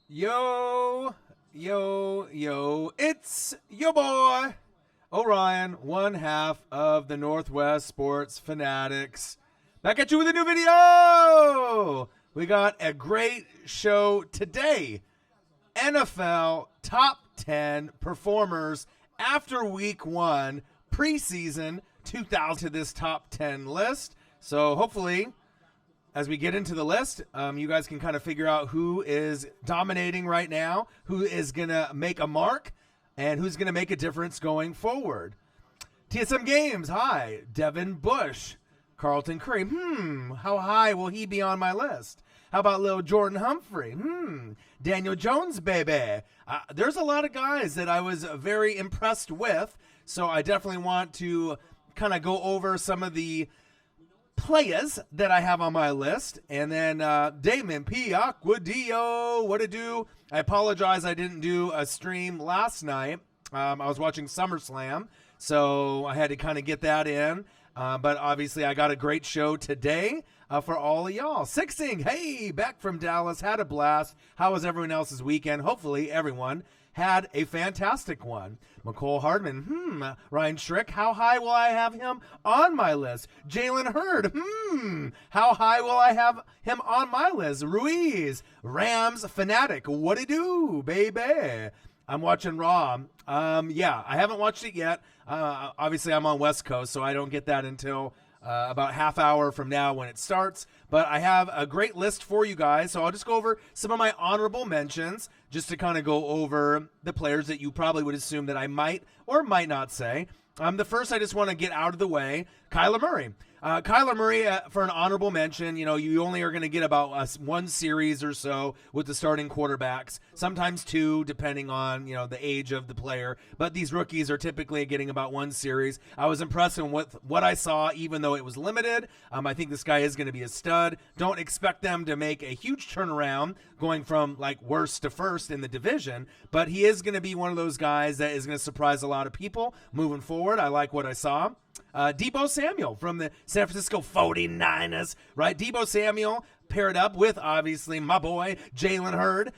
Yo, yo, it's your boy, Orion, one half of the Northwest Sports Fanatics. Back at you with a new video. We got a great show today. NFL top 10 performers after week one, preseason 2000 to this top 10 list. So hopefully, as we get into the list, you guys can kind of figure out who is dominating right now, who is going to make a mark, and who's going to make a difference going forward. TSM Games, hi. Devin Bush. Carlton Curry, how high will he be on my list? How about little Jordan Humphrey? Daniel Jones, baby. There's a lot of guys that I was very impressed with, so I definitely want to kind of go over some of the players that I have on my list. And then Damon P. Aquadio, what to do? I apologize I didn't do a stream last night. I was watching SummerSlam, so I had to kind of get that in. But obviously I got a great show today for all of y'all. Sixing, hey, back from Dallas, had a blast. How was everyone else's weekend? Hopefully everyone had a fantastic one. McCole Hardman, Ryan Schrick, how high will I have him on my list? Jalen Hurd, how high will I have him on my list? Ruiz, Rams fanatic, what it do, baby? I'm watching Raw. I haven't watched it yet. Obviously, I'm on West Coast, so I don't get that until about half hour from now when it starts. But I have a great list for you guys, so I'll just go over some of my honorable mentions just to kind of go over the players that you probably would assume that I might or might not say. The first I just want to get out of the way, Kyler Murray. Kyler Murray, for an honorable mention, you only are going to get about one series or so with the starting quarterbacks, sometimes two, depending on, the age of the player. But these rookies are typically getting about one series. I was impressed with what I saw, even though it was limited. I think this guy is going to be a stud. Don't expect them to make a huge turnaround going from like worst to first in the division, but he is going to be one of those guys that is going to surprise a lot of people moving forward. I like what I saw. Deebo Samuel from the San Francisco 49ers, right? Deebo Samuel paired up with, obviously, my boy, Jalen Hurd.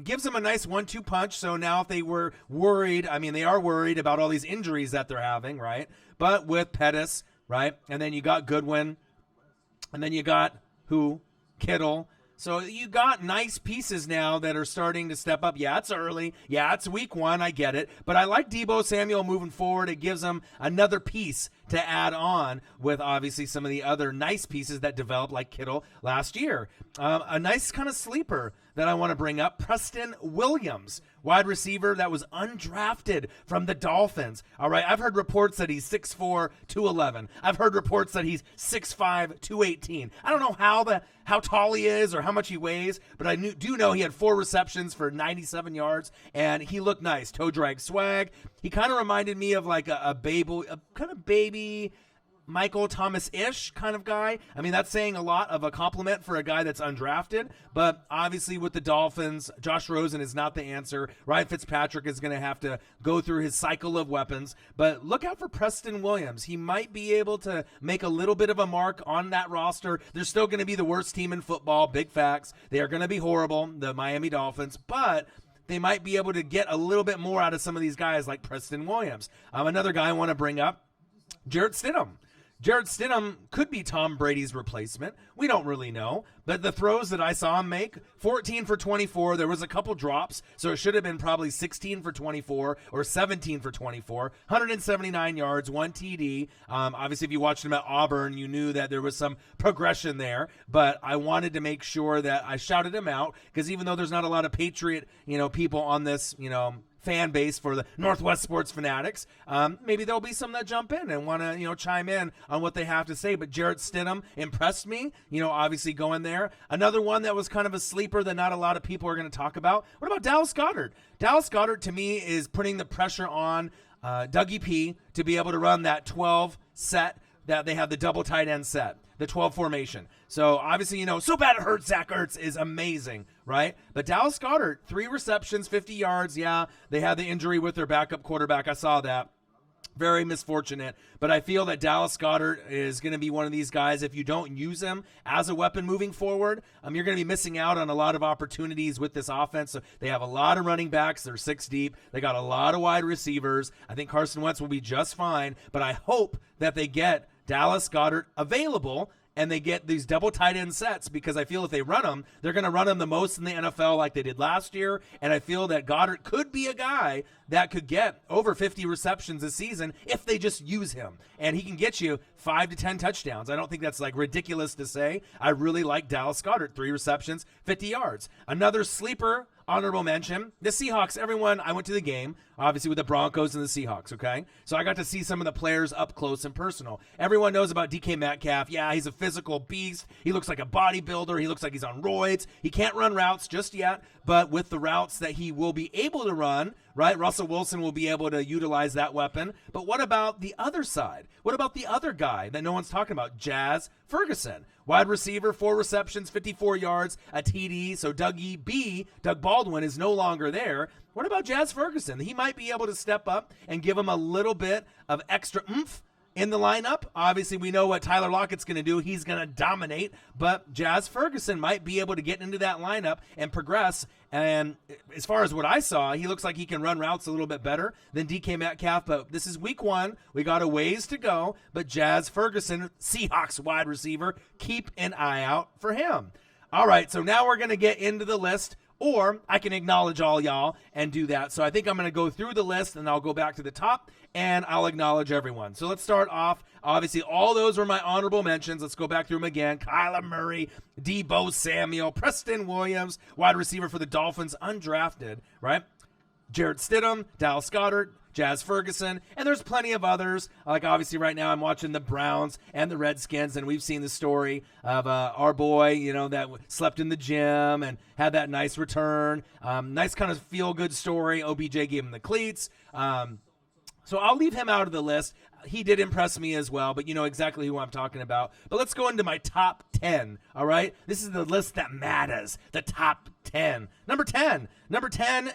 Gives him a nice 1-2 punch. So now if they were worried, they are worried about all these injuries that they're having, right? But with Pettis, right? And then you got Goodwin. And then you got who? Kittle. So you got nice pieces now that are starting to step up. Yeah, it's early. Yeah, it's week one. I get it. But I like Deebo Samuel moving forward. It gives them another piece to add on with obviously some of the other nice pieces that developed like Kittle last year. A nice kind of sleeper that I want to bring up, Preston Williams, wide receiver that was undrafted from the Dolphins. All right, I've heard reports that he's 6'4", 211. I've heard reports that he's 6'5", 218. I don't know how tall he is or how much he weighs, but I do know he had 4 receptions for 97 yards, and he looked nice. Toe drag swag. He kind of reminded me of like a kind of baby Michael Thomas-ish kind of guy. That's saying a lot of a compliment for a guy that's undrafted, but obviously with the Dolphins, Josh Rosen is not the answer. Ryan Fitzpatrick is going to have to go through his cycle of weapons, but look out for Preston Williams. He might be able to make a little bit of a mark on that roster. They're still going to be the worst team in football, big facts. They are going to be horrible, the Miami Dolphins, but they might be able to get a little bit more out of some of these guys like Preston Williams. Another guy I want to bring up, Jarrett Stidham. Jarrett Stidham could be Tom Brady's replacement. We don't really know. But the throws that I saw him make, 14 for 24. There was a couple drops, so it should have been probably 16 for 24 or 17 for 24. 179 yards, 1 TD. Obviously, if you watched him at Auburn, you knew that there was some progression there. But I wanted to make sure that I shouted him out because even though there's not a lot of Patriot, people on this, fan base for the Northwest Sports Fanatics. Maybe there'll be some that jump in and want to, chime in on what they have to say. But Jarrett Stidham impressed me, obviously going there. Another one that was kind of a sleeper that not a lot of people are going to talk about. What about Dallas Goedert? Dallas Goedert, to me, is putting the pressure on Dougie P to be able to run that 12 set that they have, the double tight end set, the 12 formation. So obviously, so bad it hurts. Zach Ertz is amazing, right? But Dallas Goedert, 3 receptions, 50 yards. Yeah, they had the injury with their backup quarterback. I saw that. Very misfortunate, but I feel that Dallas Goedert is going to be one of these guys. If you don't use him as a weapon moving forward, you're going to be missing out on a lot of opportunities with this offense. So they have a lot of running backs. They're 6 deep. They got a lot of wide receivers. I think Carson Wentz will be just fine, but I hope that they get Dallas Goedert available and they get these double tight end sets, because I feel if they run them, they're going to run them the most in the NFL like they did last year. And I feel that Goddard could be a guy that could get over 50 receptions this season if they just use him. And he can get you 5 to 10 touchdowns. I don't think that's like ridiculous to say. I really like Dallas Goedert, 3 receptions, 50 yards. Another sleeper honorable mention, the Seahawks. Everyone, I went to the game, obviously with the Broncos and the Seahawks, okay? So I got to see some of the players up close and personal. Everyone knows about DK Metcalf. Yeah, he's a physical beast. He looks like a bodybuilder. He looks like he's on roids. He can't run routes just yet, but with the routes that he will be able to run, right, Russell Wilson will be able to utilize that weapon. But what about the other side? What about the other guy that no one's talking about, Jazz Ferguson? Wide receiver, 4 receptions, 54 yards, a TD. So Doug Baldwin, is no longer there. What about Jazz Ferguson? He might be able to step up and give him a little bit of extra oomph in the lineup. Obviously, we know what Tyler Lockett's going to do. He's going to dominate, but Jazz Ferguson might be able to get into that lineup and progress. And as far as what I saw, he looks like he can run routes a little bit better than DK Metcalf, but this is week 1. We got a ways to go, but Jazz Ferguson, Seahawks wide receiver, keep an eye out for him. All right, so now we're going to get into the list. Or I can acknowledge all y'all and do that. So I think I'm going to go through the list, and I'll go back to the top, and I'll acknowledge everyone. So let's start off. Obviously, all those were my honorable mentions. Let's go back through them again. Kyler Murray, Deebo Samuel, Preston Williams, wide receiver for the Dolphins, undrafted, right? Jarrett Stidham, Dallas Goedert, Jazz Ferguson, and there's plenty of others. Like obviously right now I'm watching the Browns and the Redskins, and we've seen the story of our boy, that slept in the gym and had that nice return. Nice kind of feel-good story. OBJ gave him the cleats. So I'll leave him out of the list. He did impress me as well, but you know exactly who I'm talking about. But let's go into my top 10, all right? This is the list that matters, the top 10. Number 10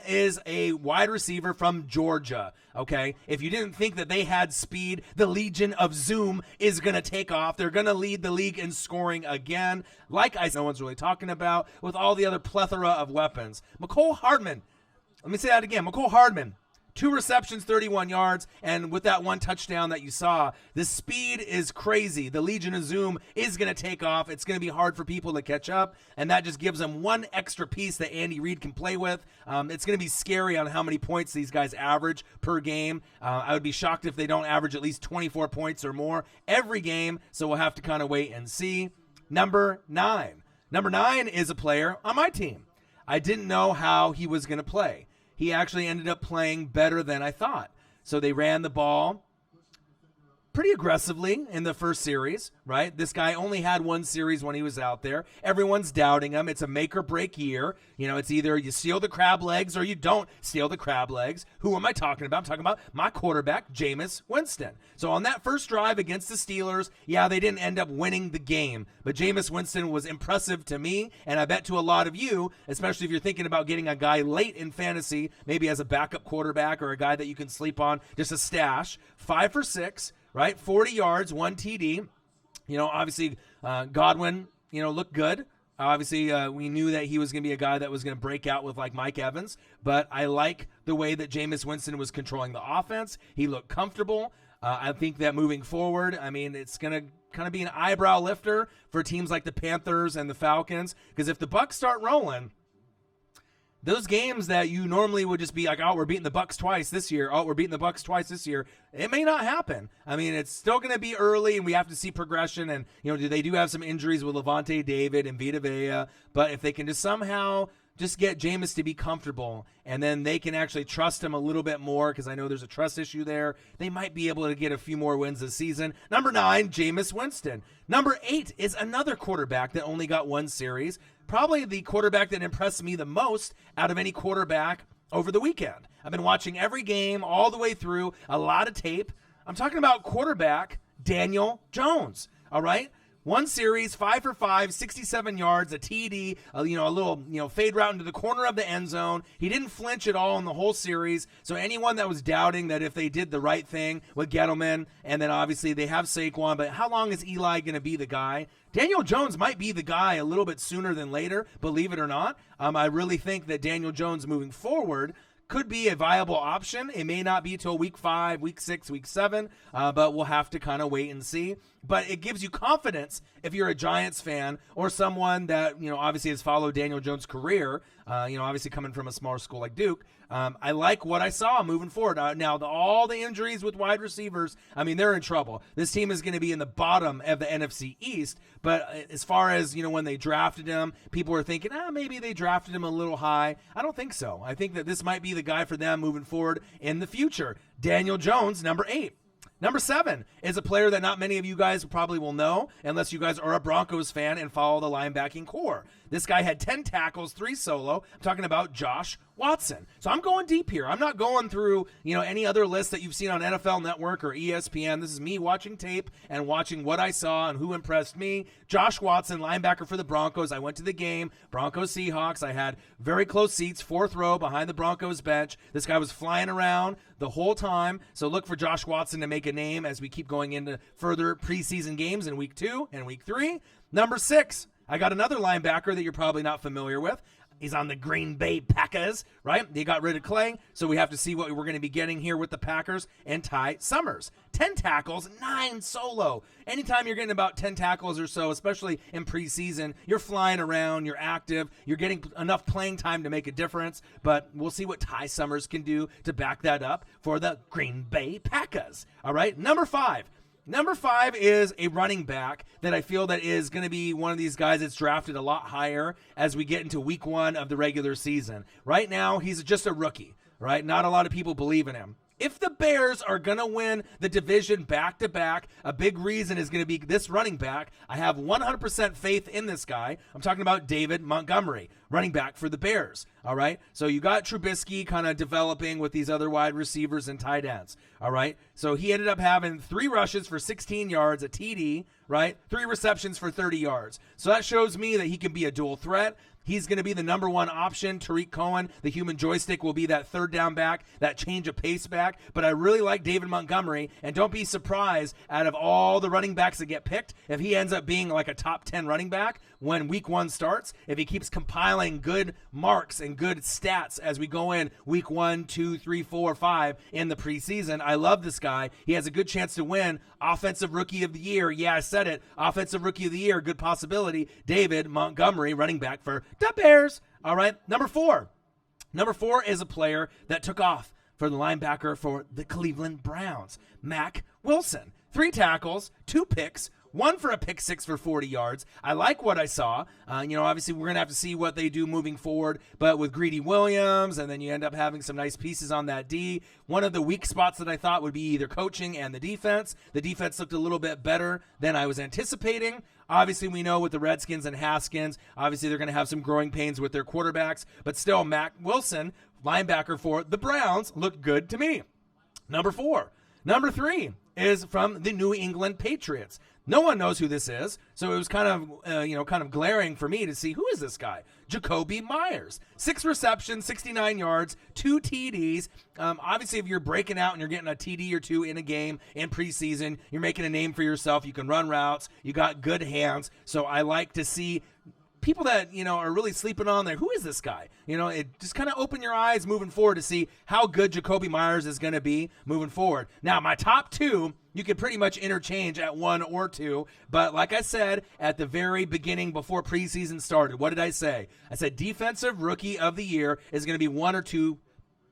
is a wide receiver from Georgia, okay? If you didn't think that they had speed, the Legion of Zoom is going to take off. They're going to lead the league in scoring again, like no one's really talking about, with all the other plethora of weapons. Mecole Hardman, let me say that again, Mecole Hardman. 2 receptions, 31 yards, and with that 1 touchdown that you saw, the speed is crazy. The Legion of Zoom is going to take off. It's going to be hard for people to catch up, and that just gives them 1 extra piece that Andy Reid can play with. It's going to be scary on how many points these guys average per game. I would be shocked if they don't average at least 24 points or more every game, so we'll have to kind of wait and see. Number 9 is a player on my team. I didn't know how he was going to play. He actually ended up playing better than I thought. So they ran the ball pretty aggressively in the first series, right? This guy only had 1 series when he was out there. Everyone's doubting him. It's a make or break year. It's either you steal the crab legs or you don't steal the crab legs. Who am I talking about? I'm talking about my quarterback, Jameis Winston. So on that first drive against the Steelers, yeah, they didn't end up winning the game, but Jameis Winston was impressive to me, and I bet to a lot of you, especially if you're thinking about getting a guy late in fantasy, maybe as a backup quarterback or a guy that you can sleep on, just a stash. 5 for 6. Right, 40 yards, 1 TD. Obviously, Godwin, looked good. Obviously, we knew that he was going to be a guy that was going to break out with like Mike Evans. But I like the way that Jameis Winston was controlling the offense. He looked comfortable. I think that moving forward, it's going to kind of be an eyebrow lifter for teams like the Panthers and the Falcons. Because if the Bucs start rolling, those games that you normally would just be like, oh, we're beating the Bucs twice this year. Oh, we're beating the Bucs twice this year. It may not happen. It's still going to be early, and we have to see progression. And, they do have some injuries with Levante David and Vita Vea. But if they can just somehow just get Jameis to be comfortable, and then they can actually trust him a little bit more, because I know there's a trust issue there, they might be able to get a few more wins this season. Number 9, Jameis Winston. Number 8 is another quarterback that only got 1 series. Probably the quarterback that impressed me the most out of any quarterback over the weekend. I've been watching every game all the way through, a lot of tape. I'm talking about quarterback Daniel Jones, all right? One series, 5 for 5, 67 yards, a TD, a little, fade route into the corner of the end zone. He didn't flinch at all in the whole series. So anyone that was doubting that if they did the right thing with Gettleman, and then obviously they have Saquon, but how long is Eli going to be the guy? Daniel Jones might be the guy a little bit sooner than later, believe it or not. I really think that Daniel Jones moving forward could be a viable option. It may not be till week 5, week 6, week 7, but we'll have to kind of wait and see. But it gives you confidence if you're a Giants fan or someone that, obviously has followed Daniel Jones' career, obviously coming from a smaller school like Duke. I like what I saw moving forward. Now, all the injuries with wide receivers, they're in trouble. This team is going to be in the bottom of the NFC East. But as far as, when they drafted him, people were thinking, maybe they drafted him a little high. I don't think so. I think that this might be the guy for them moving forward in the future. Daniel Jones, number 8. Number 7 is a player that not many of you guys probably will know unless you guys are a Broncos fan and follow the linebacking core. This guy had 10 tackles, 3 solo. I'm talking about Josh Watson. So I'm going deep here. I'm not going through, any other list that you've seen on NFL Network or ESPN. This is me watching tape and watching what I saw and who impressed me. Josh Watson, linebacker for the Broncos. I went to the game, Broncos Seahawks. I had very close seats, 4th row behind the Broncos bench. This guy was flying around the whole time. So look for Josh Watson to make a name as we keep going into further preseason games in week 2 and week 3. Number 6. I got another linebacker that you're probably not familiar with. He's on the Green Bay Packers, right? They got rid of Clay, so we have to see what we're going to be getting here with the Packers and Ty Summers. 10 tackles, 9 solo. Anytime you're getting about 10 tackles or so, especially in preseason, you're flying around, you're active, you're getting enough playing time to make a difference, but we'll see what Ty Summers can do to back that up for the Green Bay Packers. All right, number 5. Number 5 is a running back that I feel that is going to be one of these guys that's drafted a lot higher as we get into week 1 of the regular season. Right now, he's just a rookie, right? Not a lot of people believe in him. If the Bears are going to win the division back-to-back, a big reason is going to be this running back. I have 100% faith in this guy. I'm talking about David Montgomery, running back for the Bears, all right? So you got Trubisky kind of developing with these other wide receivers and tight ends, all right? So he ended up having 3 rushes for 16 yards, a TD, right? 3 receptions for 30 yards. So that shows me that he can be a dual threat. He's going to be the number 1 option. Tariq Cohen, the human joystick, will be that 3rd down back, that change of pace back. But I really like David Montgomery, and don't be surprised out of all the running backs that get picked, if he ends up being like a top 10 running back when week 1 starts, if he keeps compiling good marks and good stats as we go in week 1, 2, 3, 4, 5 in the preseason. I love this guy. He has a good chance to win Offensive Rookie of the Year. Yeah, I said it. Offensive Rookie of the Year, good possibility. David Montgomery, running back for the Bears. All right, number 4. Number 4 is a player that took off for the linebacker for the Cleveland Browns, Mack Wilson. 3 tackles, 2 picks, 1 for a pick 6 for 40 yards. I like what I saw. Obviously we're going to have to see what they do moving forward, but with Greedy Williams, and then you end up having some nice pieces on that D. One of the weak spots that I thought would be either coaching and the defense. The defense looked a little bit better than I was anticipating. Obviously, we know with the Redskins and Haskins, obviously they're going to have some growing pains with their quarterbacks, but still, Mack Wilson, linebacker for the Browns, looked good to me. Number 4. Number 3 is from the New England Patriots. No one knows who this is, so it was kind of glaring for me to see who is this guy. Jacoby Myers, 6 receptions, 69 yards, 2 TDs. Obviously, if you're breaking out and you're getting a TD or 2 in a game in preseason, you're making a name for yourself. You can run routes. You got good hands. So I like to see people that, are really sleeping on there. Who is this guy? It just kind of open your eyes moving forward to see how good Jacoby Myers is going to be moving forward. Now, my top 2, you could pretty much interchange at 1 or 2. But like I said at the very beginning before preseason started, what did I say? I said Defensive Rookie of the Year is going to be 1 or 2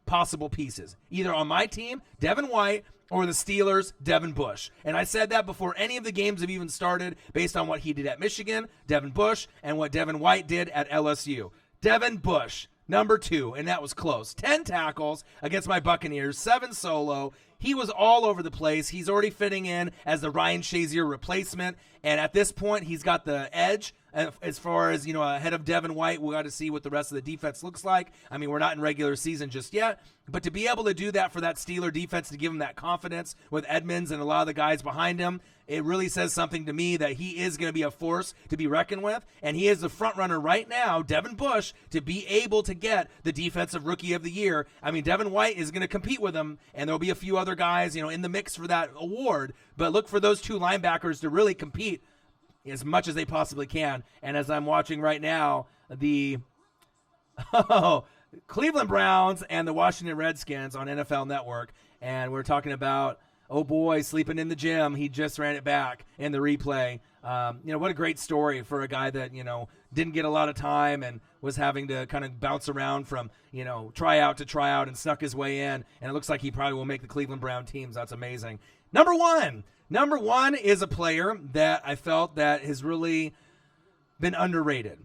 possible pieces. Either on my team, Devin White, or the Steelers, Devin Bush. And I said that before any of the games have even started based on what he did at Michigan, Devin Bush, and what Devin White did at LSU. Devin Bush, number 2, and that was close. 10 tackles against my Buccaneers, 7 solo. He was all over the place. He's already fitting in as the Ryan Shazier replacement, and at this point, he's got the edge As far as, ahead of Devin White, we got to see what the rest of the defense looks like. I mean, we're not in regular season just yet, but to be able to do that for that Steeler defense, to give him that confidence with Edmonds and a lot of the guys behind him, it really says something to me that he is going to be a force to be reckoned with, and he is the front runner right now, Devin Bush, to be able to get the Defensive Rookie of the Year. I mean, Devin White is going to compete with him, and there'll be a few other guys, in the mix for that award, but look for those two linebackers to really compete as much as they possibly can. And as I'm watching right now, the Cleveland Browns and the Washington Redskins on NFL Network, and we're talking about, oh boy, sleeping in the gym. He just ran it back in the replay. What a great story for a guy that, didn't get a lot of time and was having to kind of bounce around from, tryout to tryout and snuck his way in. And it looks like he probably will make the Cleveland Brown teams. That's amazing. Number one is a player that I felt that has really been underrated.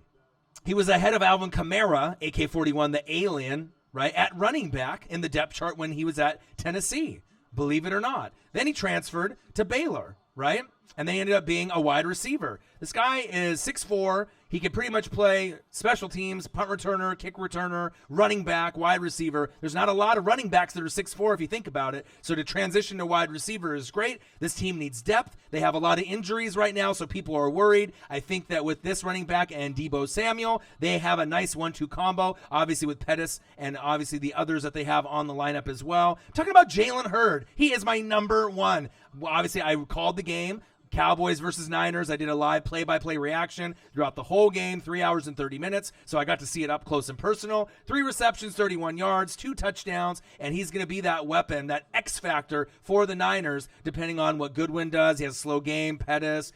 He was ahead of Alvin Kamara, AK-41, the alien, right, at running back in the depth chart when he was at Tennessee. Believe it or not. Then he transferred to Baylor, right? And they ended up being a wide receiver. This guy is 6'4". He can pretty much play special teams, punt returner, kick returner, running back, wide receiver. There's not a lot of running backs that are 6'4" if you think about it. So to transition to wide receiver is great. This team needs depth. They have a lot of injuries right now, so people are worried. I think that with this running back and Deebo Samuel, they have a nice 1-2 combo, obviously with Pettis and obviously the others that they have on the lineup as well. I'm talking about Jalen Hurd. He is my number one. Well, obviously, I called the game. Cowboys versus Niners. I did a live play-by-play reaction throughout the whole game, 3 hours and 30 minutes, so I got to see it up close and personal. 3 receptions, 31 yards, 2 touchdowns, and he's going to be that weapon, that X factor for the Niners, depending on what Goodwin does. He has a slow game, Pettis,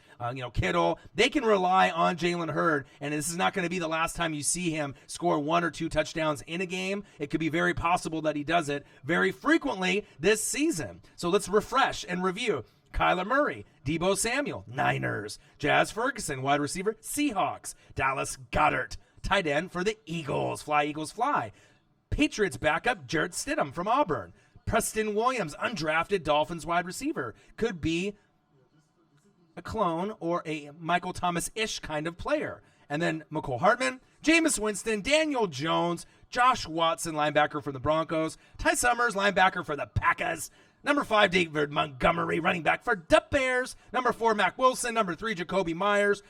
Kittle. They can rely on Jalen Hurd, and this is not going to be the last time you see him score 1 or 2 touchdowns in a game. It could be very possible that he does it very frequently this season. So let's refresh and review. Kyler Murray, Deebo Samuel, Niners. Jazz Ferguson, wide receiver, Seahawks. Dallas Goedert, tight end for the Eagles. Fly, Eagles, fly. Patriots backup, Jarrett Stidham from Auburn. Preston Williams, undrafted Dolphins wide receiver. Could be a clone or a Michael Thomas-ish kind of player. And then McCole Hartman, Jameis Winston, Daniel Jones, Josh Watson, linebacker for the Broncos. Ty Summers, linebacker for the Packers. Number 5, David Montgomery, running back for the Bears. Number 4, Mac Wilson. Number 3, Jacoby Myers.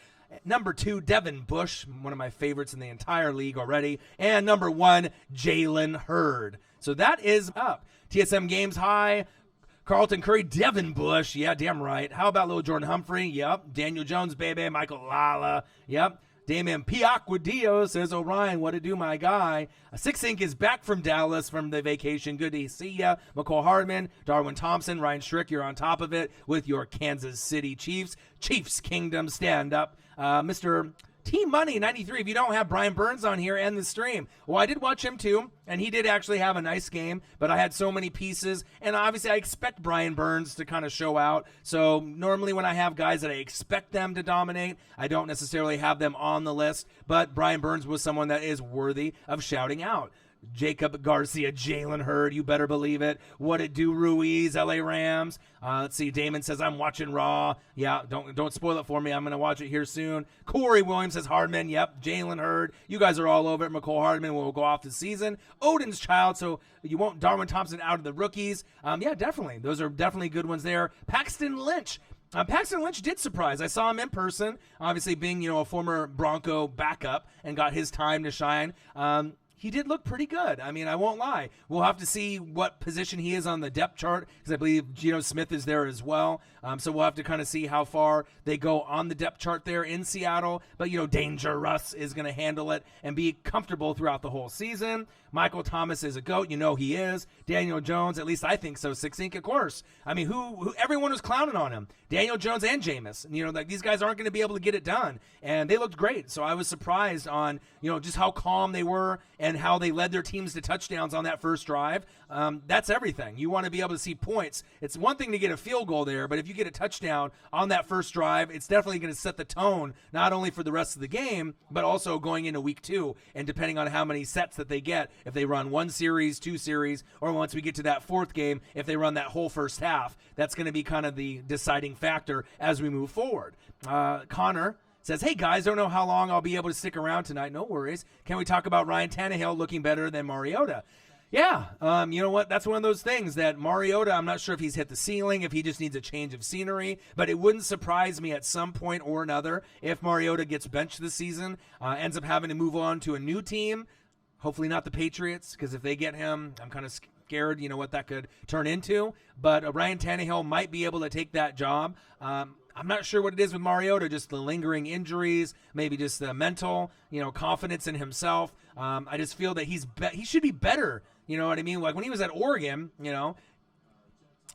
Number 2, Devin Bush, one of my favorites in the entire league already. And number 1, Jalen Hurd. So that is up. TSM Games High, Carlton Curry, Devin Bush. Yeah, damn right. How about little Jordan Humphrey? Yep. Daniel Jones, baby. Michael Lala. Yep. Damon Piaquidio says, Orion, what to do, my guy? Six Ink is back from Dallas from the vacation. Good to see ya. McCole Hardman, Darwin Thompson, Ryan Strick, you're on top of it with your Kansas City Chiefs. Chiefs Kingdom, stand up. Mr. Team Money 93, if you don't have Brian Burns on here and the stream. Well, I did watch him too, and he did actually have a nice game, but I had so many pieces, and obviously I expect Brian Burns to kind of show out. So normally when I have guys that I expect them to dominate, I don't necessarily have them on the list, but Brian Burns was someone that is worthy of shouting out. Jacob Garcia, Jalen Hurd, you better believe it. What it do, Ruiz, LA Rams. Let's see, Damon says, I'm watching Raw. Yeah, don't spoil it for me. I'm going to watch it here soon. Corey Williams says, Hardman. Yep, Jalen Hurd. You guys are all over it. McCole Hardman will go off the season. Odin's Child, so you won't Darwin Thompson out of the rookies. Yeah, definitely. Those are definitely good ones there. Paxton Lynch. Paxton Lynch did surprise. I saw him in person, obviously being, a former Bronco backup and got his time to shine. He did look pretty good. I mean, I won't lie. We'll have to see what position he is on the depth chart because I believe Geno Smith is there as well. So we'll have to kind of see how far they go on the depth chart there in Seattle. But, Danger Russ is going to handle it and be comfortable throughout the whole season. Michael Thomas is a GOAT. He is. Daniel Jones, at least I think so. Six Ink, of course. I mean, who everyone was clowning on him. Daniel Jones and Jameis. These guys aren't going to be able to get it done. And they looked great. So I was surprised on, just how calm they were and how they led their teams to touchdowns on that first drive. That's everything. You want to be able to see points. It's one thing to get a field goal there, but if you get a touchdown on that first drive, it's definitely going to set the tone, not only for the rest of the game, but also going into week 2, and depending on how many sets that they get, if they run 1 series, 2 series, or once we get to that 4th game, if they run that whole first half, that's going to be kind of the deciding factor as we move forward. Connor Says, hey guys, don't know how long I'll be able to stick around tonight. No worries. Can we talk about Ryan Tannehill looking better than Mariota? Yeah, you know what? That's one of those things that Mariota, I'm not sure if he's hit the ceiling, if he just needs a change of scenery, but it wouldn't surprise me at some point or another if Mariota gets benched this season, ends up having to move on to a new team, hopefully not the Patriots, because if they get him, I'm kind of scared, you know, what that could turn into, but Ryan Tannehill might be able to take that job. I'm not sure what it is with Mariota, just the lingering injuries, maybe just the mental, you know, confidence in himself. I just feel that he should be better. You know what I mean? Like when he was at Oregon, you know,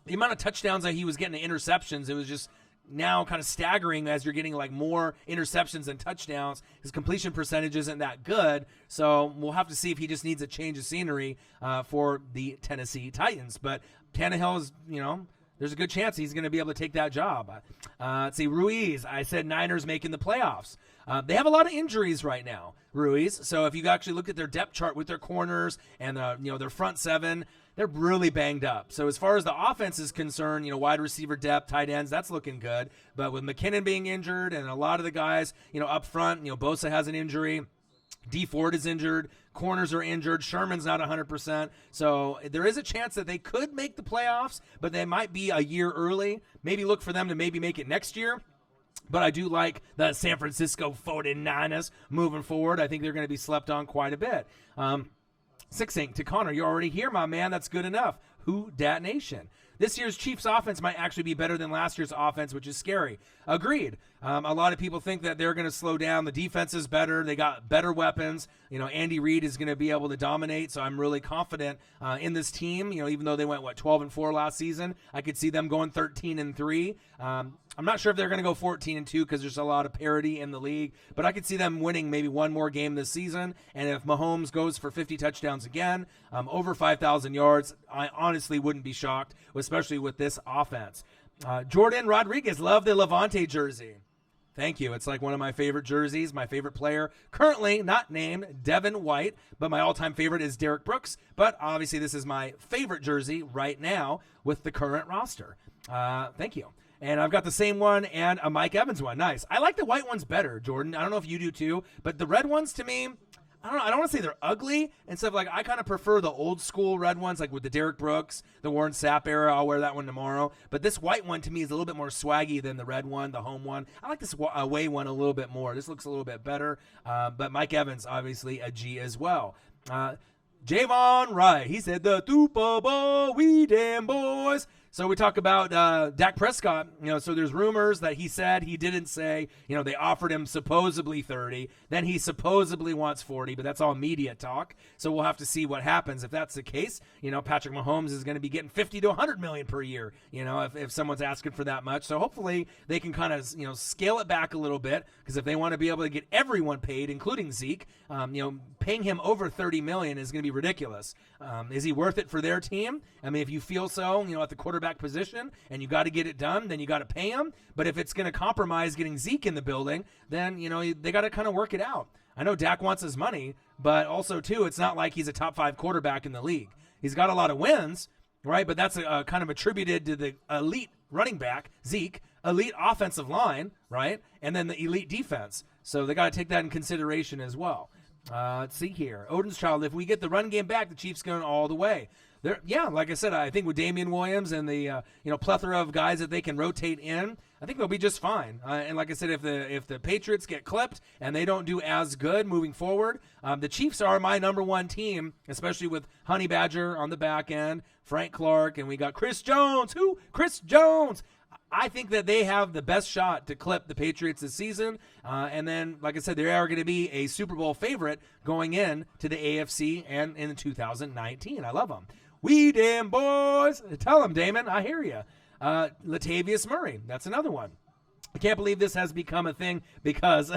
the amount of touchdowns that he was getting to interceptions, it was just now kind of staggering as you're getting like more interceptions than touchdowns. His completion percentage isn't that good. So we'll have to see if he just needs a change of scenery for the Tennessee Titans. But Tannehill is, you know, there's a good chance he's going to be able to take that job. Let's see, Ruiz. I said Niners making the playoffs. They have a lot of injuries right now, Ruiz. So if you actually look at their depth chart with their corners and their front seven, they're really banged up. So as far as the offense is concerned, you know, wide receiver depth, tight ends, that's looking good. But with McKinnon being injured and a lot of the guys, you know, up front, you know, Bosa has an injury. D Ford is injured. Corners are injured. Sherman's not 100%. So there is a chance that they could make the playoffs, but they might be a year early. Maybe look for them to maybe make it next year. But I do like the San Francisco 49ers moving forward. I think they're going to be slept on quite a bit. Six Ink to Connor, you're already here, my man. That's good enough. Who Dat Nation? This year's Chiefs offense might actually be better than last year's offense, which is scary. Agreed. A lot of people think that they're going to slow down. The defense is better. They got better weapons. You know, Andy Reid is going to be able to dominate, so I'm really confident in this team. You know, even though they went, 12-4 last season, I could see them going 13-3. I'm not sure if they're going to go 14-2 because there's a lot of parity in the league, but I could see them winning maybe one more game this season. And if Mahomes goes for 50 touchdowns again, over 5,000 yards, I honestly wouldn't be shocked, especially with this offense. Jordan Rodriguez, love the Levante jersey. Thank you. It's like one of my favorite jerseys. My favorite player, currently not named Devin White, but my all-time favorite is Derek Brooks. But obviously this is my favorite jersey right now with the current roster. Thank you. And I've got the same one and a Mike Evans one. Nice. I like the white ones better, Jordan. I don't know if you do too, but the red ones to me, I don't know. I don't want to say they're ugly and stuff. Like I kind of prefer the old school red ones, like with the Derek Brooks, the Warren Sapp era. I'll wear that one tomorrow. But this white one to me is a little bit more swaggy than the red one, the home one. I like this away one a little bit more. This looks a little bit better. But Mike Evans, obviously a G as well. Javon Wright, he said the Super Bowl, we damn boys. So we talk about Dak Prescott, so there's rumors that he said, he didn't say, they offered him supposedly 30, then he supposedly wants 40, but that's all media talk. So we'll have to see what happens. If that's the case, Patrick Mahomes is going to be getting 50 to 100 million per year, if someone's asking for that much. So hopefully they can kind of, scale it back a little bit, because if they want to be able to get everyone paid, including Zeke, paying him over 30 million is going to be ridiculous. Is he worth it for their team? I mean, if you feel so, at the quarterback position and you got to get it done, then you got to pay him. But if it's going to compromise getting Zeke in the building, then, they got to kind of work it out. I know Dak wants his money, but also too, it's not like he's a top 5 quarterback in the league. He's got a lot of wins, right? But that's kind of attributed to the elite running back, Zeke, elite offensive line, right? And then the elite defense. So they got to take that in consideration as well. Let's see here. Odin's Child, if we get the run game back, the Chiefs going all the way. Yeah, like I said, I think with Damian Williams and the plethora of guys that they can rotate in, I think they'll be just fine. And like I said, if the Patriots get clipped and they don't do as good moving forward, the Chiefs are my number one team, especially with Honey Badger on the back end, Frank Clark, and we got Chris Jones. Who? Chris Jones. I think that they have the best shot to clip the Patriots this season. And then, like I said, they are going to be a Super Bowl favorite going in to the AFC and in 2019. I love them. We damn boys. Tell them, Damon. I hear you. Latavius Murray. That's another one. I can't believe this has become a thing because,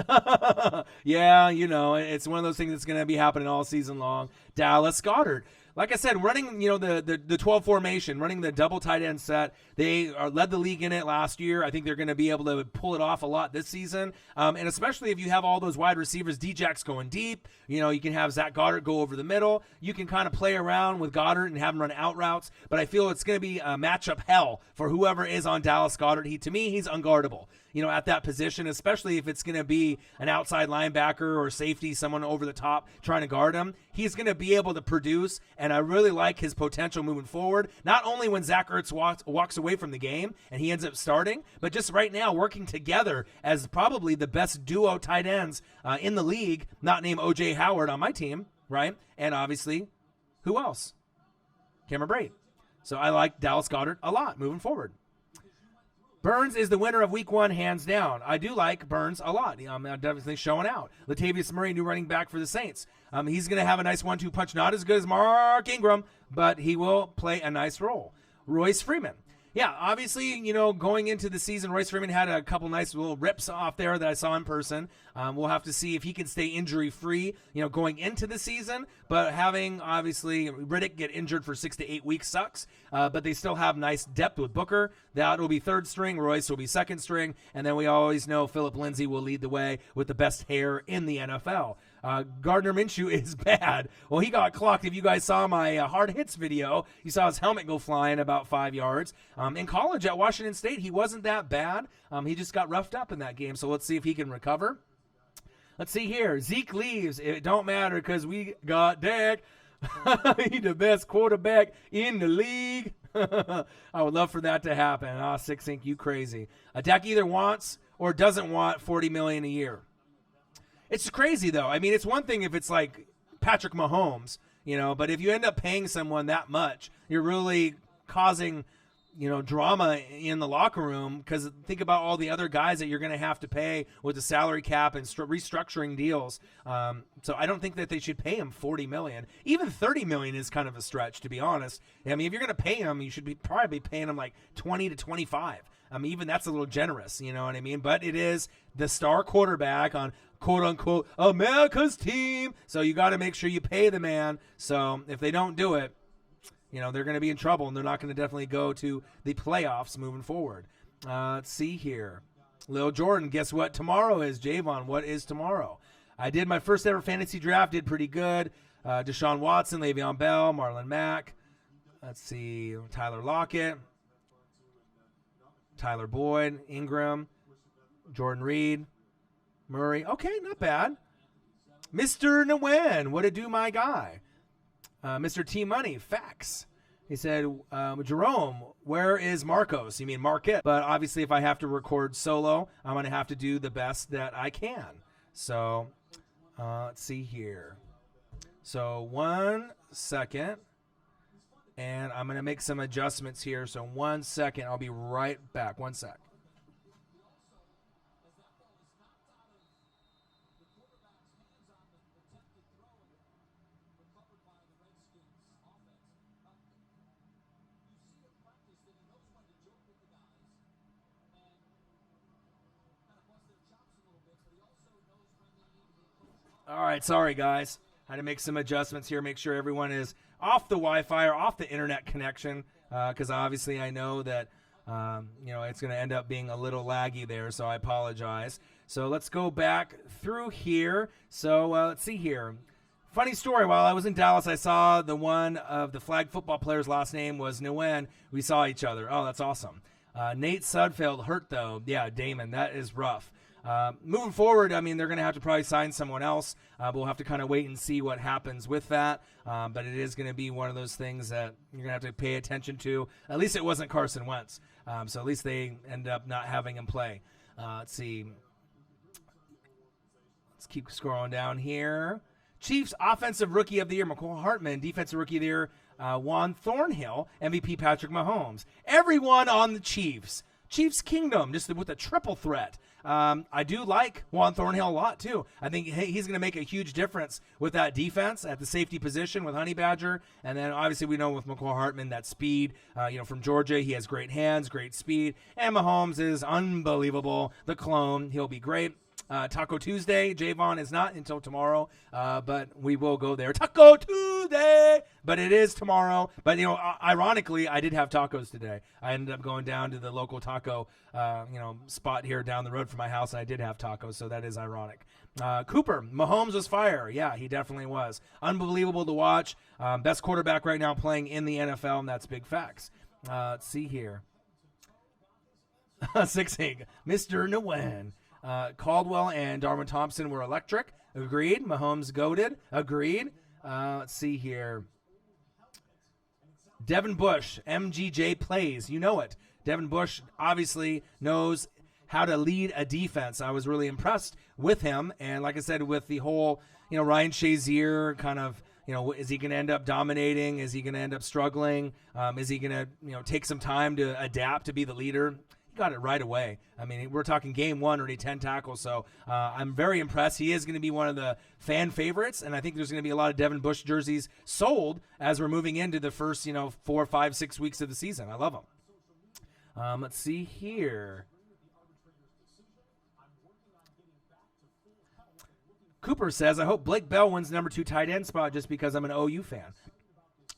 yeah, it's one of those things that's going to be happening all season long. Dallas Goedert. like I said, running, the 12 formation, running the double tight end set. They led the league in it last year. I think they're going to be able to pull it off a lot this season. And especially if you have all those wide receivers, D-Jack's going deep. You can have Zach Goddard go over the middle. You can kind of play around with Goddard and have him run out routes. But I feel it's going to be a matchup hell for whoever is on Dallas Goddard. To me, he's unguardable. At that position, especially if it's going to be an outside linebacker or safety, someone over the top trying to guard him. He's going to be able to produce, and I really like his potential moving forward, not only when Zach Ertz walks away from the game and he ends up starting, but just right now working together as probably the best duo tight ends in the league, not named O.J. Howard on my team, right? And obviously, who else? Cameron Brate. So I like Dallas Goedert a lot moving forward. Burns is the winner of week 1, hands down. I do like Burns a lot. I'm definitely showing out. Latavius Murray, new running back for the Saints. He's going to have a nice 1-2 punch. Not as good as Mark Ingram, but he will play a nice role. Royce Freeman. Yeah, obviously, going into the season, Royce Freeman had a couple nice little rips off there that I saw in person. We'll have to see if he can stay injury-free, going into the season. But having, obviously, Riddick get injured for 6 to 8 weeks sucks. But they still have nice depth with Booker. That will be third string. Royce will be second string. And then we always know Phillip Lindsay will lead the way with the best hair in the NFL. Gardner Minshew is bad. Well, he got clocked. If you guys saw my hard hits video, you saw his helmet go flying about 5 yards. In college at Washington State, he wasn't that bad. He just got roughed up in that game. So let's see if he can recover. Let's see here. Zeke leaves. It don't matter because we got Dak. He's the best quarterback in the league. I would love for that to happen. 6 Inc., you crazy. Dak either wants or doesn't want $40 million a year. It's crazy, though. I mean, it's one thing if it's like Patrick Mahomes, but if you end up paying someone that much, you're really causing, drama in the locker room, because think about all the other guys that you're going to have to pay with the salary cap and restructuring deals. So I don't think that they should pay him $40 million. Even $30 million is kind of a stretch, to be honest. I mean, if you're going to pay him, you should probably be paying him like 20 to 25. I mean, even that's a little generous, you know what I mean? But it is the star quarterback on quote-unquote America's team, so you got to make sure you pay the man. So if they don't do it, they're going to be in trouble, and they're not going to definitely go to the playoffs moving forward. Let's see here. Lil Jordan, guess what tomorrow is? Javon, what is tomorrow? I did my first ever fantasy draft, did pretty good. Deshaun Watson, Le'Veon Bell, Marlon Mack. Let's see, Tyler Lockett, Tyler Boyd, Ingram, Jordan Reed, Murray. Okay, not bad. Mr. Nguyen, what it do, my guy? Mr. T Money, facts. He said, Jerome, where is Marcos? You mean Market? But obviously, if I have to record solo, I'm going to have to do the best that I can. So, let's see here. So, 1 second. And I'm going to make some adjustments here. So, 1 second. I'll be right back. 1 sec. All right, sorry, guys. I had to make some adjustments here, make sure everyone is off the Wi-Fi or off the internet connection, because obviously I know that it's going to end up being a little laggy there, so I apologize. So let's go back through here. So let's see here. Funny story, while I was in Dallas, I saw the one of the flag football player's last name was Nguyen. We saw each other. Oh, that's awesome. Nate Sudfeld hurt, though. Yeah, Damon, that is rough. Moving forward, I mean, they're going to have to probably sign someone else. But we'll have to kind of wait and see what happens with that. But it is going to be one of those things that you're going to have to pay attention to. At least it wasn't Carson Wentz. So at least they end up not having him play. Let's see. Let's keep scrolling down here. Chiefs Offensive Rookie of the Year, McCall Hartman. Defensive Rookie of the Year, Juan Thornhill. MVP, Patrick Mahomes. Everyone on the Chiefs. Chiefs Kingdom, just with a triple threat. I do like Juan Thornhill a lot, too. I think he's going to make a huge difference with that defense at the safety position with Honey Badger. And then, obviously, we know with McCall Hartman, that speed, from Georgia. He has great hands, great speed. And Mahomes is unbelievable. The clone, he'll be great. Taco Tuesday. Javon is not until tomorrow, but we will go there. Taco Tuesday, but it is tomorrow. But ironically, I did have tacos today. I ended up going down to the local taco, spot here down the road from my house, and I did have tacos, so that is ironic. Cooper, Mahomes was fire. Yeah, he definitely was. Unbelievable to watch. Best quarterback right now playing in the NFL, and that's big facts. Let's see here. 6-8, Mr. Nguyen. Caldwell and Darwin Thompson were electric. Agreed. Mahomes goated. Agreed. Let's see here. Devin Bush, MGJ plays. You know it. Devin Bush obviously knows how to lead a defense. I was really impressed with him. And like I said, with the whole, Ryan Shazier kind of, is he going to end up dominating? Is he going to end up struggling? Is he going to, take some time to adapt to be the leader? Got it right away. I mean, we're talking game one, already 10 tackles, so I'm very impressed. He is going to be one of the fan favorites, and I think there's going to be a lot of Devin Bush jerseys sold as we're moving into the first, 4, 5, 6 weeks of the season. I love them. Let's see here. Cooper says, I hope Blake Bell wins number 2 tight end spot just because I'm an OU fan.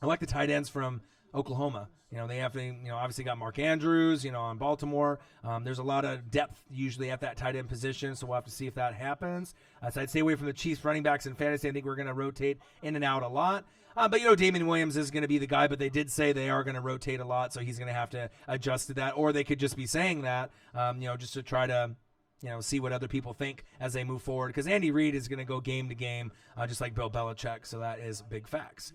I like the tight ends from Oklahoma. They have to, obviously got Mark Andrews, on Baltimore. There's a lot of depth usually at that tight end position, so we'll have to see if that happens. So I'd stay away from the Chiefs running backs in fantasy. I think we're going to rotate in and out a lot. But, Damian Williams is going to be the guy, but they did say they are going to rotate a lot, so he's going to have to adjust to that. Or they could just be saying that, just to try to, see what other people think as they move forward. Because Andy Reid is going to go game to game, just like Bill Belichick, so that is big facts.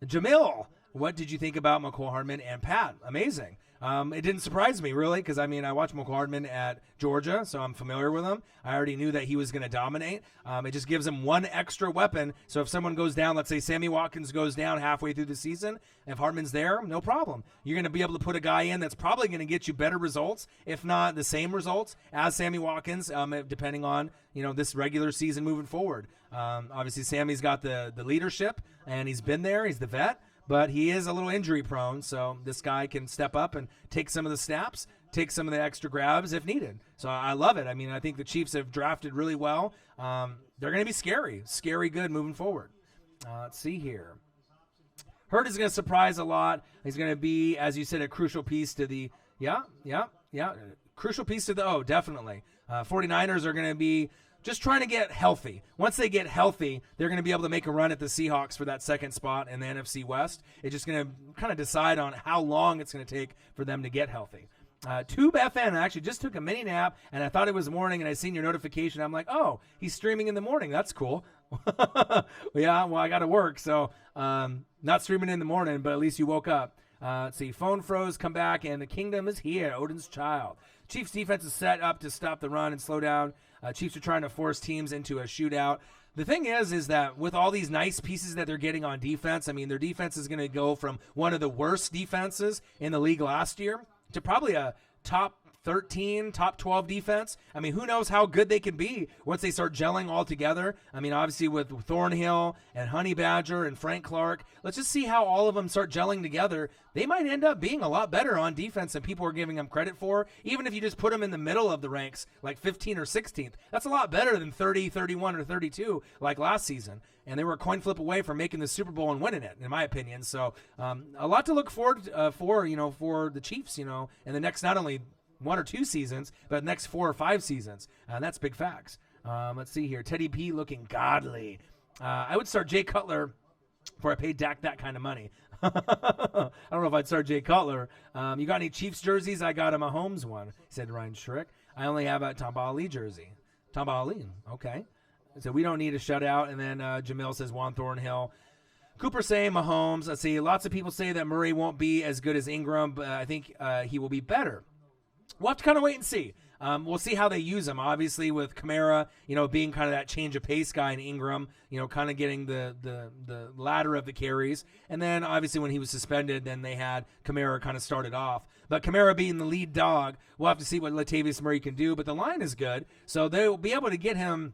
Jamil, what did you think about McCole Hardman and Pat? Amazing. It didn't surprise me, really, because, I watched McCole Hardman at Georgia, so I'm familiar with him. I already knew that he was going to dominate. It just gives him one extra weapon. So if someone goes down, let's say Sammy Watkins goes down halfway through the season, if Hardman's there, no problem. You're going to be able to put a guy in that's probably going to get you better results, if not the same results as Sammy Watkins, depending on, this regular season moving forward. Obviously, Sammy's got the leadership, and he's been there. He's the vet. But he is a little injury prone, so this guy can step up and take some of the snaps, take some of the extra grabs if needed. So I love it. I think the Chiefs have drafted really well. They're going to be scary good moving forward. Let's see here. Hurt is going to surprise a lot. He's going to be, as you said, a crucial piece to the, crucial piece to the, definitely. 49ers are going to be just trying to get healthy. Once they get healthy, they're going to be able to make a run at the Seahawks for that second spot in the NFC West. It's just going to kind of decide on how long it's going to take for them to get healthy. Tube FN, I actually just took a mini nap, and I thought it was morning, and I seen your notification. I'm like, oh, he's streaming in the morning. That's cool. Yeah, well, I got to work, so not streaming in the morning, but at least you woke up. Let's see, phone froze, come back, and the kingdom is here, Odin's child. Chiefs defense is set up to stop the run and slow down. Chiefs are trying to force teams into a shootout. The thing is that with all these nice pieces that they're getting on defense, their defense is going to go from one of the worst defenses in the league last year to probably a top 13, top 12 defense. Who knows how good they can be once they start gelling all together. Obviously with Thornhill and Honey Badger and Frank Clark, let's just see how all of them start gelling together. They might end up being a lot better on defense than people are giving them credit for, even if you just put them in the middle of the ranks, like 15 or 16th. That's a lot better than 30, 31, or 32 like last season. And they were a coin flip away from making the Super Bowl and winning it, in my opinion. So a lot to look forward for the Chiefs, in the next not only 1 or 2 seasons, but the next 4 or 5 seasons. And that's big facts. Let's see here. Teddy P looking godly. I would start Jay Cutler before I paid Dak that kind of money. I don't know if I'd start Jay Cutler. You got any Chiefs jerseys? I got a Mahomes one, said Ryan Schrick. I only have a Tamba Ali jersey. Tamba Ali, okay. So we don't need a shutout. And then Jamil says Juan Thornhill. Cooper saying Mahomes. Let's see. Lots of people say that Murray won't be as good as Ingram, but I think he will be better. We'll have to kind of wait and see. We'll see how they use him. Obviously, with Kamara, being kind of that change of pace guy, and Ingram, kind of getting the ladder of the carries. And then, obviously, when he was suspended, then they had Kamara kind of started off. But Kamara being the lead dog, we'll have to see what Latavius Murray can do. But the line is good, so they'll be able to get him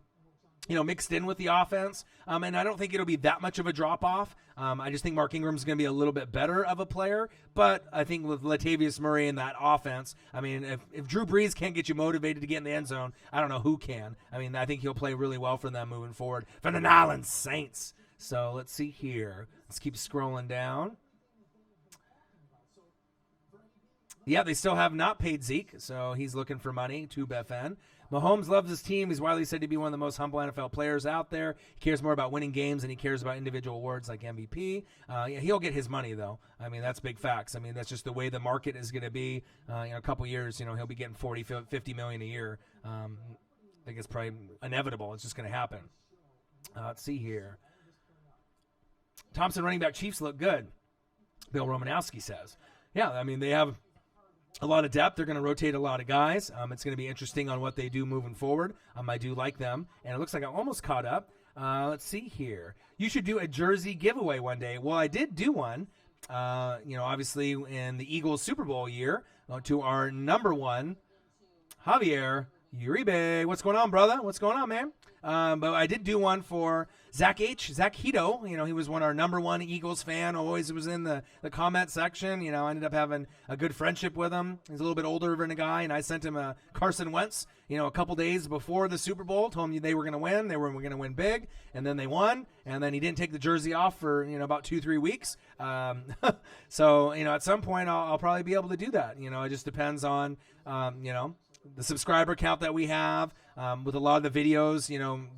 mixed in with the offense. And I don't think it'll be that much of a drop-off. I just think Mark Ingram's going to be a little bit better of a player. But I think with Latavius Murray in that offense, if Drew Brees can't get you motivated to get in the end zone, I don't know who can. I think he'll play really well for them moving forward for the New Orleans Saints. So let's see here. Let's keep scrolling down. Yeah, they still have not paid Zeke, so he's looking for money. Tube FN. Mahomes loves his team. He's widely said to be one of the most humble NFL players out there. He cares more about winning games than he cares about individual awards like MVP. He'll get his money, though. That's big facts. That's just the way the market is going to be. A couple years, he'll be getting 40, 50 million a year. I think it's probably inevitable. It's just going to happen. Let's see here. Thompson running back Chiefs look good, Bill Romanowski says. Yeah, they have a lot of depth. They're going to rotate a lot of guys. It's going to be interesting on what they do moving forward. I do like them. And it looks like I'm almost caught up. Let's see here. You should do a jersey giveaway one day. Well, I did do one, obviously in the Eagles Super Bowl year to our number one, Javier Uribe. What's going on, brother? What's going on, man? But I did do one for Zach Hito. He was our number one Eagles fan. Always was in the comment section. I ended up having a good friendship with him. He's a little bit older than a guy, and I sent him a Carson Wentz, a couple days before the Super Bowl. Told him they were going to win. They were going to win big, and then they won. And then he didn't take the jersey off for, about 2-3 weeks. So, at some point I'll probably be able to do that. It just depends on, the subscriber count that we have. With a lot of the videos,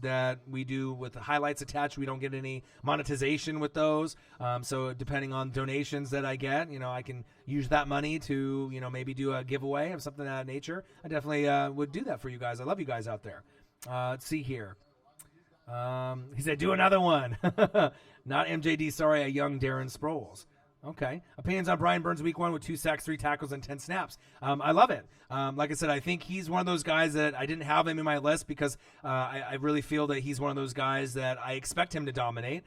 that we do with the highlights attached, we don't get any monetization with those. So depending on donations that I get, I can use that money to, maybe do a giveaway of something of that nature. I definitely would do that for you guys. I love you guys out there. Let's see here. He said, do another one. Not MJD, sorry, a young Darren Sproles. Okay. Opinions on Brian Burns week 1 with 2 sacks, 3 tackles, and 10 snaps. I love it. Like I said, I think he's one of those guys that I didn't have him in my list because I really feel that he's one of those guys that I expect him to dominate.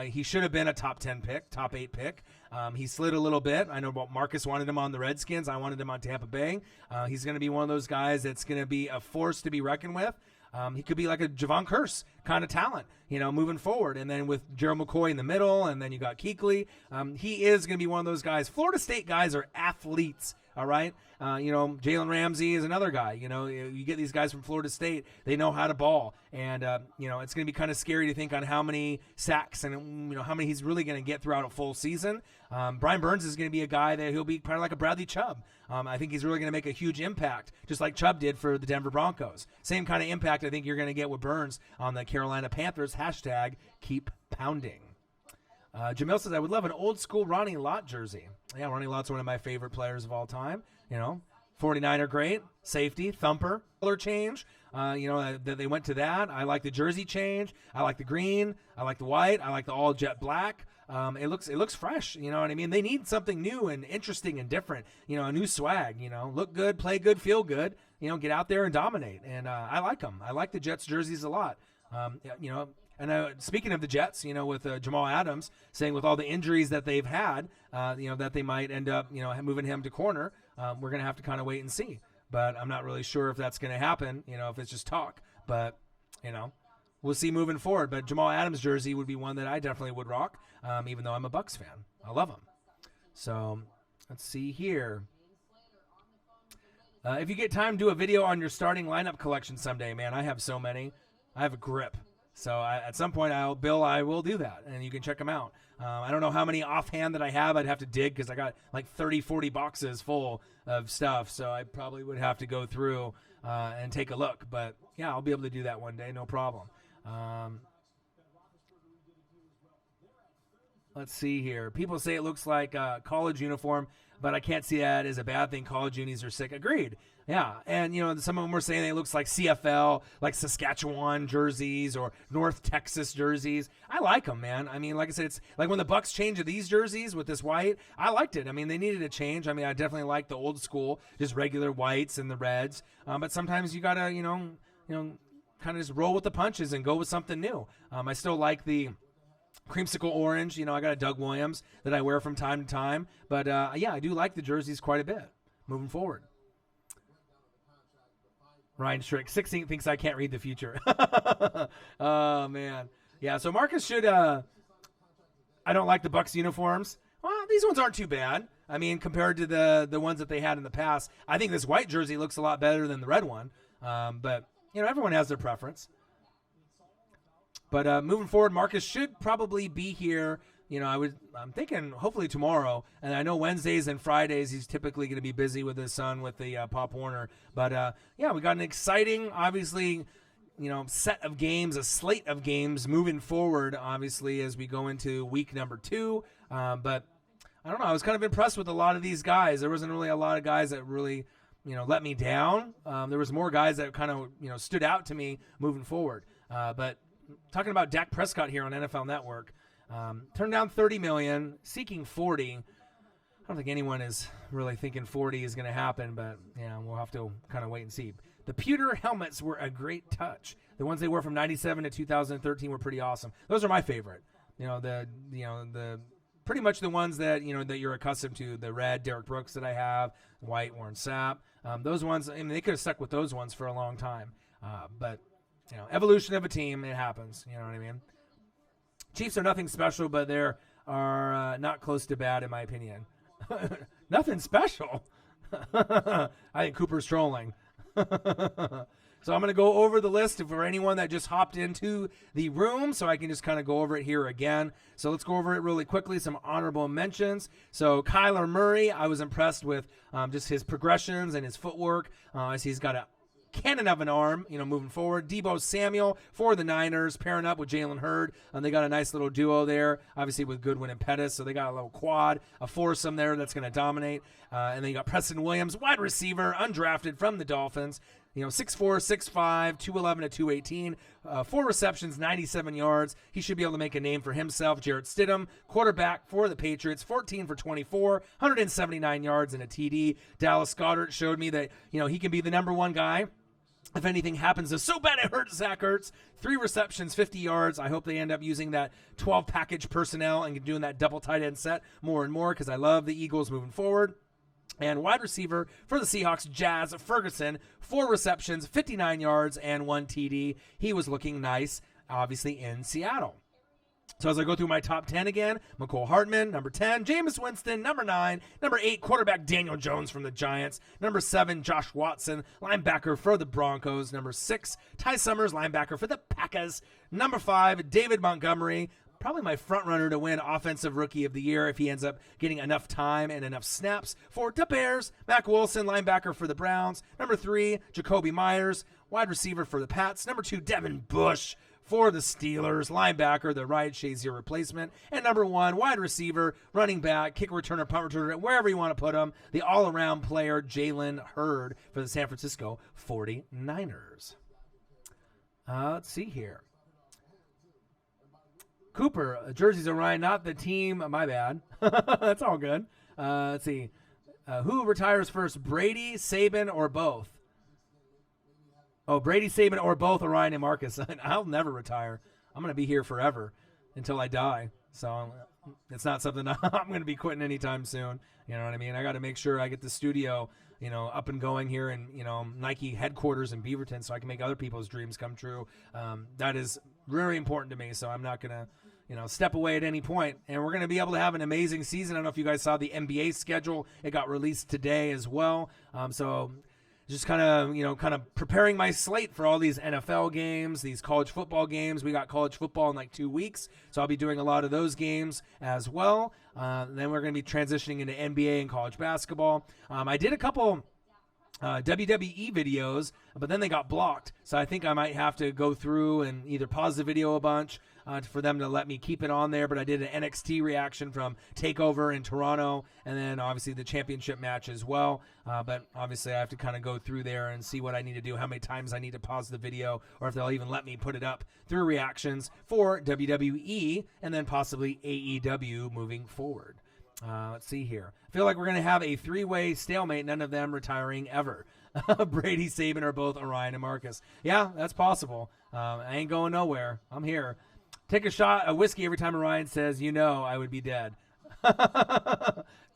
He should have been a top 10 pick, top 8 pick. He slid a little bit. I know Marcus wanted him on the Redskins. I wanted him on Tampa Bay. He's going to be one of those guys that's going to be a force to be reckoned with. He could be like a Javon Curse kind of talent, moving forward. And then with Gerald McCoy in the middle, and then you got Kuechly, he is going to be one of those guys. Florida State guys are athletes, all right? Jalen Ramsey is another guy. You get these guys from Florida State, they know how to ball. And, it's going to be kind of scary to think on how many sacks and, how many he's really going to get throughout a full season. Brian Burns is going to be a guy that he'll be kind of like a Bradley Chubb. I think he's really going to make a huge impact, just like Chubb did for the Denver Broncos. Same kind of impact I think you're going to get with Burns on the Carolina Panthers. Hashtag keep pounding. Jamil says, I would love an old school Ronnie Lott jersey. Yeah, Ronnie Lott's one of my favorite players of all time. 49er great, safety, thumper, color change. That they went to that. I like the jersey change. I like the green. I like the white. I like the all jet black. It looks fresh. You know what I mean? They need something new and interesting and different. A new swag. Look good, play good, feel good. Get out there and dominate. And I like them. I like the Jets jerseys a lot. And speaking of the Jets, with Jamal Adams saying with all the injuries that they've had, that they might end up, moving him to corner. We're going to have to kind of wait and see. But I'm not really sure if that's going to happen, if it's just talk. But, we'll see moving forward. But Jamal Adams jersey would be one that I definitely would rock, even though I'm a Bucs fan. I love him. So let's see here. If you get time, do a video on your starting lineup collection someday, man. I have so many. I have a grip. So at some point, I will do that, and you can check them out. I don't know how many offhand that I have. I'd have to dig because I got like 30, 40 boxes full of stuff. So I probably would have to go through and take a look. But, yeah, I'll be able to do that one day. No problem. Let's see here. People say it looks like a college uniform, but I can't see that as a bad thing. College unis are sick. Agreed. Yeah, and, some of them were saying it looks like CFL, like Saskatchewan jerseys or North Texas jerseys. I like them, man. Like I said, it's like when the Bucs changed these jerseys with this white, I liked it. They needed a change. I definitely like the old school, just regular whites and the reds. But sometimes you got to, kind of just roll with the punches and go with something new. I still like the creamsicle orange. I got a Doug Williams that I wear from time to time. But, yeah, I do like the jerseys quite a bit moving forward. Ryan Strick, 16 thinks I can't read the future. Oh, man. Yeah, so Marcus should I don't like the Bucks uniforms. Well, these ones aren't too bad. I mean, compared to the ones that they had in the past, I think this white jersey looks a lot better than the red one. But, everyone has their preference. But moving forward, Marcus should probably be here. I'm thinking hopefully tomorrow. And I know Wednesdays and Fridays he's typically going to be busy with his son with the Pop Warner. But, we got an exciting, obviously, set of games, a slate of games moving forward, obviously, as we go into week number 2. But I don't know. I was kind of impressed with a lot of these guys. There wasn't really a lot of guys that really, let me down. There was more guys that kind of, stood out to me moving forward. But talking about Dak Prescott here on NFL Network, turned down $30 million, seeking $40. I don't think anyone is really thinking 40 is going to happen, but we'll have to kind of wait and see. The pewter helmets were a great touch. The ones they wore from 97 to 2013 were pretty awesome. Those are my favorite. The pretty much the ones that that you're accustomed to. The red Derek Brooks that I have, white Warren Sapp. Those ones, I mean, they could have stuck with those ones for a long time. But evolution of a team, it happens. You know what I mean? Chiefs are nothing special, but they're not close to bad in my opinion. Nothing special. I think Cooper's trolling. So I'm going to go over the list for anyone that just hopped into the room, so I can just kind of go over it here again. So let's go over it really quickly, some honorable mentions. So Kyler Murray, I was impressed with just his progressions and his footwork, as he's got a cannon of an arm, moving forward. Deebo Samuel for the Niners, pairing up with Jalen Hurd. They got a nice little duo there, obviously with Goodwin and Pettis, so they got a little quad, a foursome there that's going to dominate. And then you got Preston Williams, wide receiver, undrafted from the Dolphins. 6'4", 6'5", 211 to 218, 4 receptions, 97 yards. He should be able to make a name for himself. Jarrett Stidham, quarterback for the Patriots, 14 for 24, 179 yards and a TD. Dallas Goedert showed me that, he can be the number one guy. If anything happens to so bad it hurts Zach Ertz, 3 receptions, 50 yards. I hope they end up using that 12 package personnel and doing that double tight end set more and more because I love the Eagles moving forward. And wide receiver for the Seahawks, Jazz Ferguson, 4 receptions, 59 yards, and 1 TD. He was looking nice, obviously, in Seattle. So as I go through my top 10 again, McCole Hartman, number 10, Jameis Winston, number 9, number 8, quarterback Daniel Jones from the Giants, number 7, Josh Watson, linebacker for the Broncos, number 6, Ty Summers, linebacker for the Packers, number 5, David Montgomery, probably my front runner to win Offensive Rookie of the Year if he ends up getting enough time and enough snaps for the Bears. Mac Wilson, linebacker for the Browns. Number 3, Jacoby Myers, wide receiver for the Pats. Number 2, Devin Bush for the Steelers, linebacker, the Ryan Shazier replacement. And number 1, wide receiver, running back, kick returner, punt returner, wherever you want to put him, the all-around player, Jalen Hurd for the San Francisco 49ers. Let's see here. Cooper, jerseys Orion, not the team. My bad. That's all good. Let's see. Who retires first, Brady, Saban, or both? Oh, Brady, Saban, or both Orion and Marcus. I'll never retire. I'm going to be here forever until I die. So it's not something I'm going to be quitting anytime soon. You know what I mean? I got to make sure I get the studio, up and going here in, Nike headquarters in Beaverton so I can make other people's dreams come true. That is very important to me. So I'm not going to, step away at any point. And we're going to be able to have an amazing season. I don't know if you guys saw the NBA schedule. It got released today as well. So just kind of preparing my slate for all these NFL games, these college football games. We got college football in like 2 weeks, so I'll be doing a lot of those games as well. Then we're going to be transitioning into NBA and college basketball. I did a couple WWE videos, but then they got blocked, so I think I might have to go through and either pause the video a bunch for them to let me keep it on there. But I did an NXT reaction from TakeOver in Toronto, and then obviously the championship match as well. But obviously I have to kind of go through there and see what I need to do, how many times I need to pause the video, or if they'll even let me put it up through reactions for WWE and then possibly AEW moving forward. Let's see here. I feel like we're going to have a 3-way stalemate, none of them retiring ever. Brady, Saban, or both Orion and Marcus. Yeah, that's possible. I ain't going nowhere. I'm here. Take a shot of whiskey every time Orion says, I would be dead.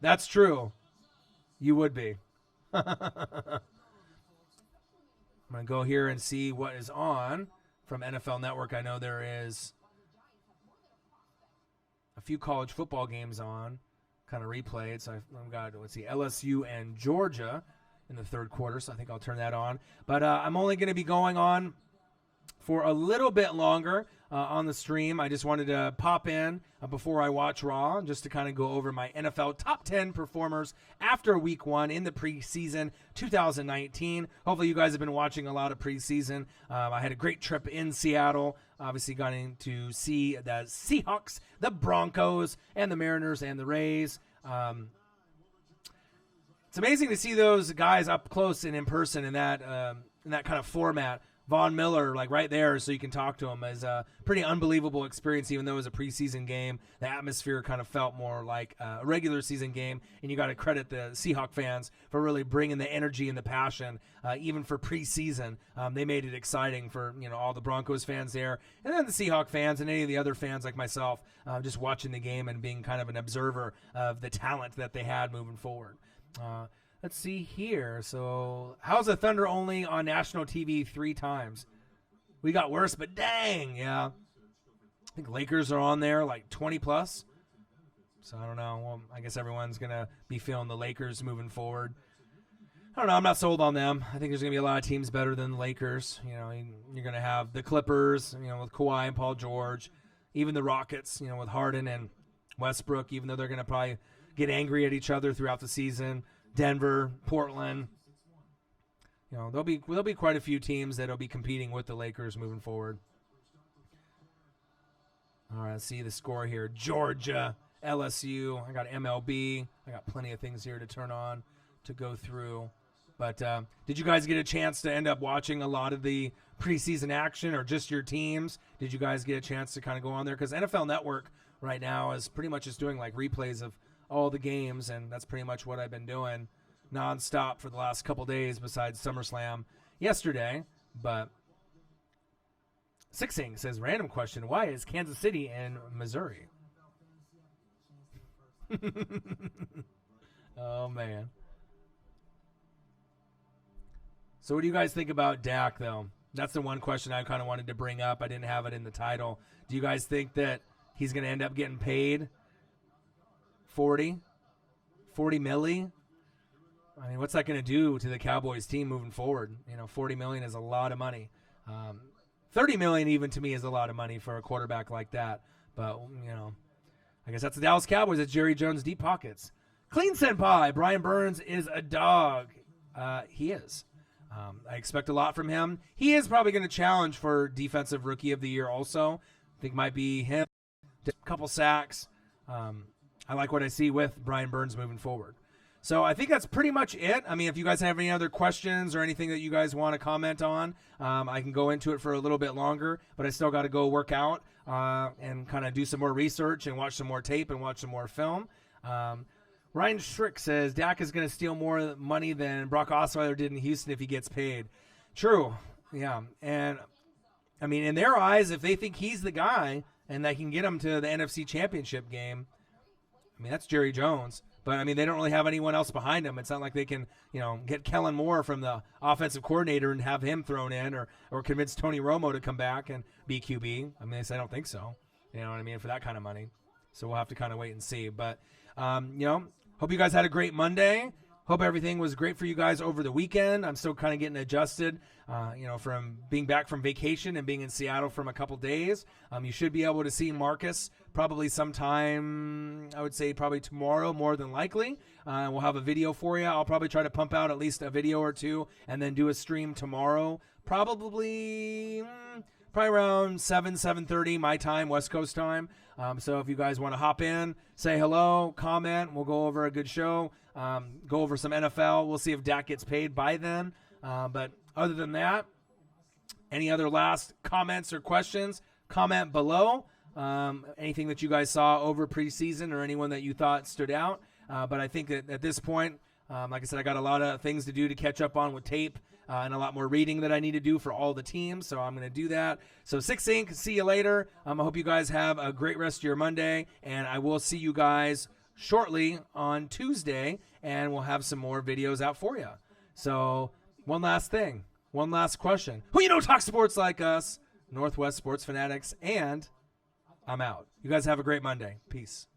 That's true. You would be. My I'm going to go here and see what is on from NFL Network. I know there is a few college football games on, kind of replayed. So I've got, let's see, LSU and Georgia in the third quarter, so I think I'll turn that on. But I'm only going to be going on for a little bit longer on the stream. I just wanted to pop in before I watch Raw, just to kind of go over my NFL top 10 performers after week 1 in the preseason 2019. Hopefully you guys have been watching a lot of preseason. I had a great trip in Seattle. Obviously got in to see the Seahawks, the Broncos, and the Mariners and the Rays. It's amazing to see those guys up close and in person in that kind of format. Von Miller, like right there, so you can talk to him, is a pretty unbelievable experience, even though it was a preseason game. The atmosphere kind of felt more like a regular season game, and you got to credit the Seahawk fans for really bringing the energy and the passion, even for preseason. They made it exciting for all the Broncos fans there, and then the Seahawk fans and any of the other fans like myself, just watching the game and being kind of an observer of the talent that they had moving forward. Let's see here. So, how's the Thunder only on national TV 3 times? We got worse, but dang, yeah. I think Lakers are on there like 20 plus. So, I don't know. Well, I guess everyone's going to be feeling the Lakers moving forward. I don't know. I'm not sold on them. I think there's going to be a lot of teams better than the Lakers. You're going to have the Clippers, with Kawhi and Paul George. Even the Rockets, with Harden and Westbrook, even though they're going to probably get angry at each other throughout the season. Denver, Portland. There'll be quite a few teams that'll be competing with the Lakers moving forward. All right, let's see the score here. Georgia, LSU. I got MLB. I got plenty of things here to turn on to go through. But did you guys get a chance to end up watching a lot of the preseason action, or just your teams? Did you guys get a chance to kind of go on there? Because NFL Network right now is pretty much just doing like replays of all the games, and that's pretty much what I've been doing nonstop for the last couple days besides SummerSlam yesterday. But Sixing says, random question, why is Kansas City in Missouri? Oh, man. So what do you guys think about Dak, though? That's the one question I kind of wanted to bring up. I didn't have it in the title. Do you guys think that he's going to end up getting paid 40 milli? I mean, what's that going to do to the Cowboys team moving forward? $40 million is a lot of money. $30 million even to me is a lot of money for a quarterback like that. But, I guess that's the Dallas Cowboys. It's Jerry Jones' deep pockets. Clean Senpai, Brian Burns is a dog. He is. I expect a lot from him. He is probably going to challenge for Defensive Rookie of the Year also. I think might be him. A couple sacks. I like what I see with Brian Burns moving forward. So I think that's pretty much it. I mean, if you guys have any other questions or anything that you guys want to comment on, I can go into it for a little bit longer, but I still got to go work out and kind of do some more research and watch some more tape and watch some more film. Ryan Schrick says, Dak is going to steal more money than Brock Osweiler did in Houston if he gets paid. True. Yeah. And, I mean, in their eyes, if they think he's the guy and they can get him to the NFC Championship game, I mean, that's Jerry Jones. But, I mean, they don't really have anyone else behind him. It's not like they can, get Kellen Moore from the offensive coordinator and have him thrown in or convince Tony Romo to come back and be QB. I mean, they say, I don't think so. You know what I mean? For that kind of money. So we'll have to kind of wait and see. But, hope you guys had a great Monday. Hope everything was great for you guys over the weekend. I'm still kind of getting adjusted, from being back from vacation and being in Seattle from a couple days. You should be able to see Marcus probably sometime, I would say probably tomorrow, more than likely. We'll have a video for you. I'll probably try to pump out at least a video or two and then do a stream tomorrow. Probably around 7:30 my time, West Coast time. So if you guys want to hop in, say hello, comment, we'll go over a good show, go over some NFL. We'll see if Dak gets paid by then. But other than that, any other last comments or questions, comment below. Anything that you guys saw over preseason or anyone that you thought stood out. But I think that at this point, like I said, I got a lot of things to do to catch up on with tape. And a lot more reading that I need to do for all the teams, so I'm going to do that. So 6 Inc., see you later. I hope you guys have a great rest of your Monday, and I will see you guys shortly on Tuesday, and we'll have some more videos out for you. So one last thing. one last question. Who you know talks sports like us? Northwest Sports Fanatics, and I'm out. You guys have a great Monday. Peace.